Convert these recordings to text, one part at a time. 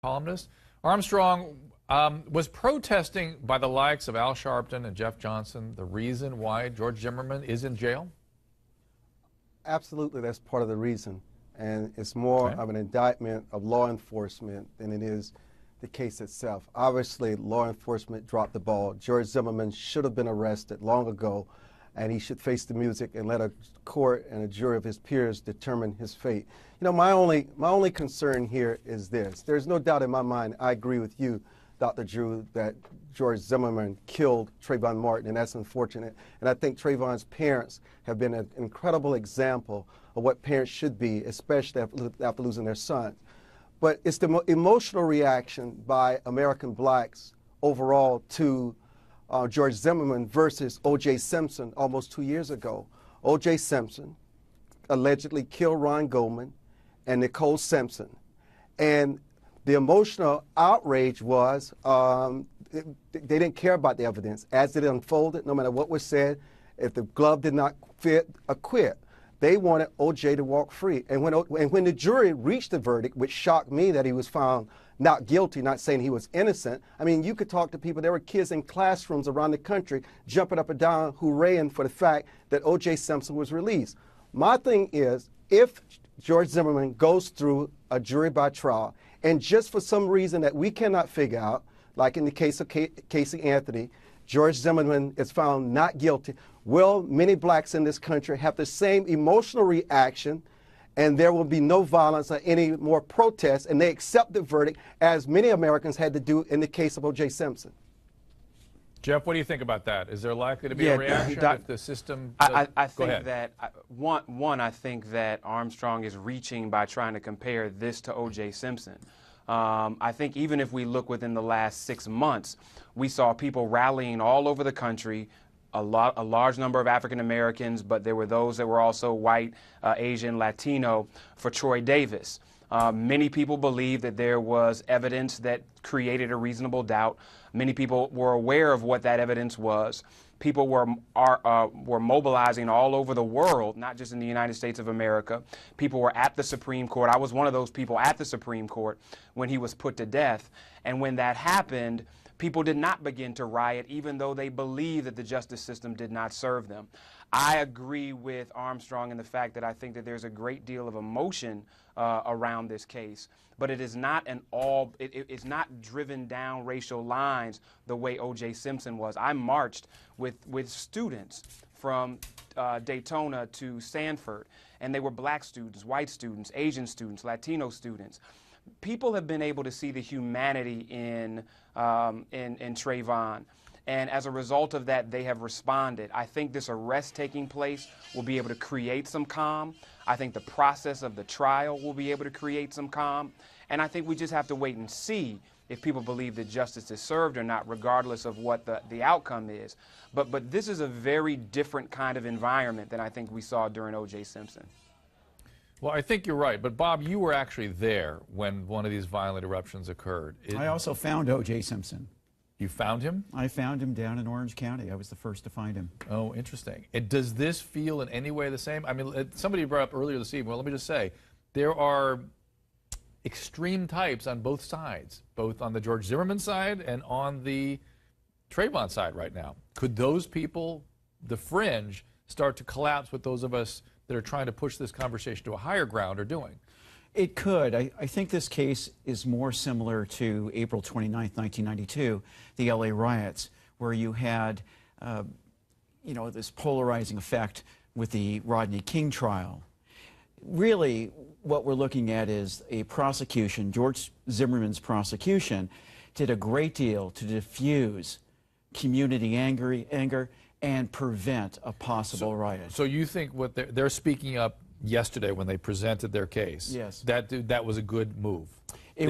columnist. Armstrong, was protesting by the likes of Al Sharpton and Jeff Johnson the reason why George Zimmerman is in jail? Absolutely, that's part of the reason. And it's more of an indictment of law enforcement than it is the case itself. Obviously, law enforcement dropped the ball. George Zimmerman should have been arrested long ago, and he should face the music and let a court and a jury of his peers determine his fate. You know, my only concern here is this. There's no doubt in my mind, I agree with you, Dr. Drew, that George Zimmerman killed Trayvon Martin, and that's unfortunate. And I think Trayvon's parents have been an incredible example of what parents should be, especially after losing their son. But it's the emotional reaction by American blacks overall to George Zimmerman versus O.J. Simpson almost 2 years ago. O.J. Simpson allegedly killed Ron Goldman and Nicole Simpson. And the emotional outrage was they didn't care about the evidence. As it unfolded, no matter what was said, if the glove did not fit, acquit. They wanted O.J. to walk free. And when the jury reached the verdict, which shocked me that he was found not guilty, not saying he was innocent. I mean, you could talk to people. There were kids in classrooms around the country jumping up and down, hooraying for the fact that O.J. Simpson was released. My thing is, if George Zimmerman goes through a jury by trial, and just for some reason that we cannot figure out, like in the case of Casey Anthony, George Zimmerman is found not guilty, will many blacks in this country have the same emotional reaction, and there will be no violence or any more protests, and they accept the verdict, as many Americans had to do in the case of O.J. Simpson? Jeff, what do you think about that? Is there likely to be a reaction if the system I think that, I think that Armstrong is reaching by trying to compare this to O.J. Simpson. I think even if we look within the last 6 months, we saw people rallying all over the country, a large number of African Americans, but there were those that were also white, Asian, Latino, for Troy Davis. Many people believe that there was evidence that created a reasonable doubt. Many people were aware of what that evidence was. People were mobilizing all over the world, not just in the United States of America. People were at the Supreme Court. I was one of those people at the Supreme Court when he was put to death. And when that happened, people did not begin to riot, even though they believed that the justice system did not serve them. I agree with Armstrong in the fact that I think that there's a great deal of emotion around this case, but it is not it's not driven down racial lines the way O.J. Simpson was. I marched with students from Daytona to Sanford, and they were black students, white students, Asian students, Latino students. People have been able to see the humanity in Trayvon. And as a result of that, they have responded. I think this arrest taking place will be able to create some calm. I think the process of the trial will be able to create some calm. And I think we just have to wait and see if people believe that justice is served or not, regardless of what the outcome is. But this is a very different kind of environment than I think we saw during O.J. Simpson. Well, I think you're right. But, Bob, you were actually there when one of these violent eruptions occurred. I also found O.J. Simpson. You found him? I found him down in Orange County. I was the first to find him. Oh, interesting. And does this feel in any way the same? I mean, somebody brought up earlier this evening, well, let me just say, there are extreme types on both sides, both on the George Zimmerman side and on the Trayvon side right now. Could those people, the fringe, start to collapse with those of us that are trying to push this conversation to a higher ground are doing? It could. I think this case is more similar to April 29th, 1992, the LA riots, where you had, this polarizing effect with the Rodney King trial. Really, what we're looking at is a prosecution. George Zimmerman's prosecution did a great deal to diffuse community anger and prevent a possible riot. So you think what they're speaking up yesterday when they presented their case, yes, that was a good move? They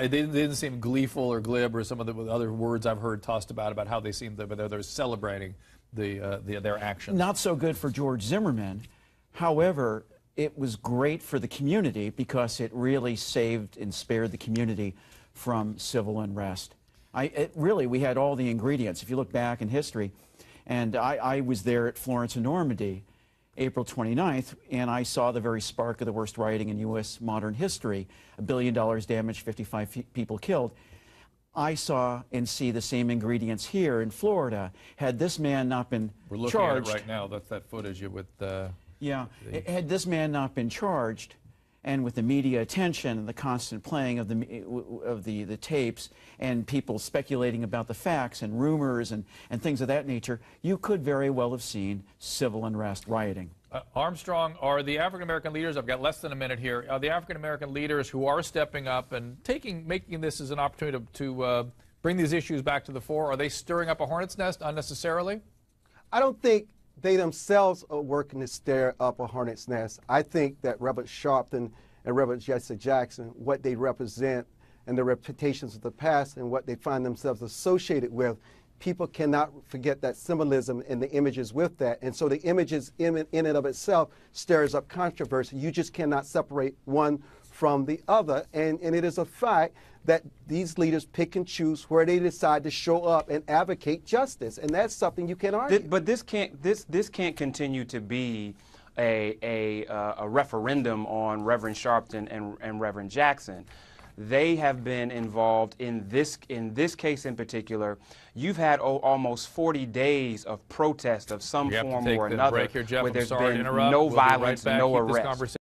didn't seem gleeful or glib or some of the other words I've heard tossed about how they seemed they're celebrating their actions. Not so good for George Zimmerman. However, it was great for the community because it really saved and spared the community from civil unrest. We had all the ingredients. If you look back in history, and I was there at Florence and Normandy, April 29th, and I saw the very spark of the worst rioting in U.S. modern history. $1 billion damaged, 55 people killed. I saw and see the same ingredients here in Florida. Had this man not been We're looking charged, at it right now. That's that footage with had this man not been charged, and with the media attention and the constant playing of the tapes and people speculating about the facts and rumors and things of that nature, you could very well have seen civil unrest, rioting. Armstrong, are the African-American leaders, I've got less than a minute here, are the African-American leaders who are stepping up and making this as an opportunity to bring these issues back to the fore, are they stirring up a hornet's nest unnecessarily? I don't think they themselves are working to stir up a hornet's nest. I think that Reverend Sharpton and Reverend Jesse Jackson, what they represent and the reputations of the past and what they find themselves associated with, people cannot forget that symbolism and the images with that. And so the images in and of itself stirs up controversy. You just cannot separate one from the other. And it is a fact that these leaders pick and choose where they decide to show up and advocate justice. And that's something you can't argue. But this can't continue to be a referendum on Reverend Sharpton and Reverend Jackson. They have been involved in this case in particular. You've had almost 40 days of protest of some form or another, break here, Jeff. where there's I'm sorry been to interrupt. no We'll be right violence, back. no Keep this arrest. conversation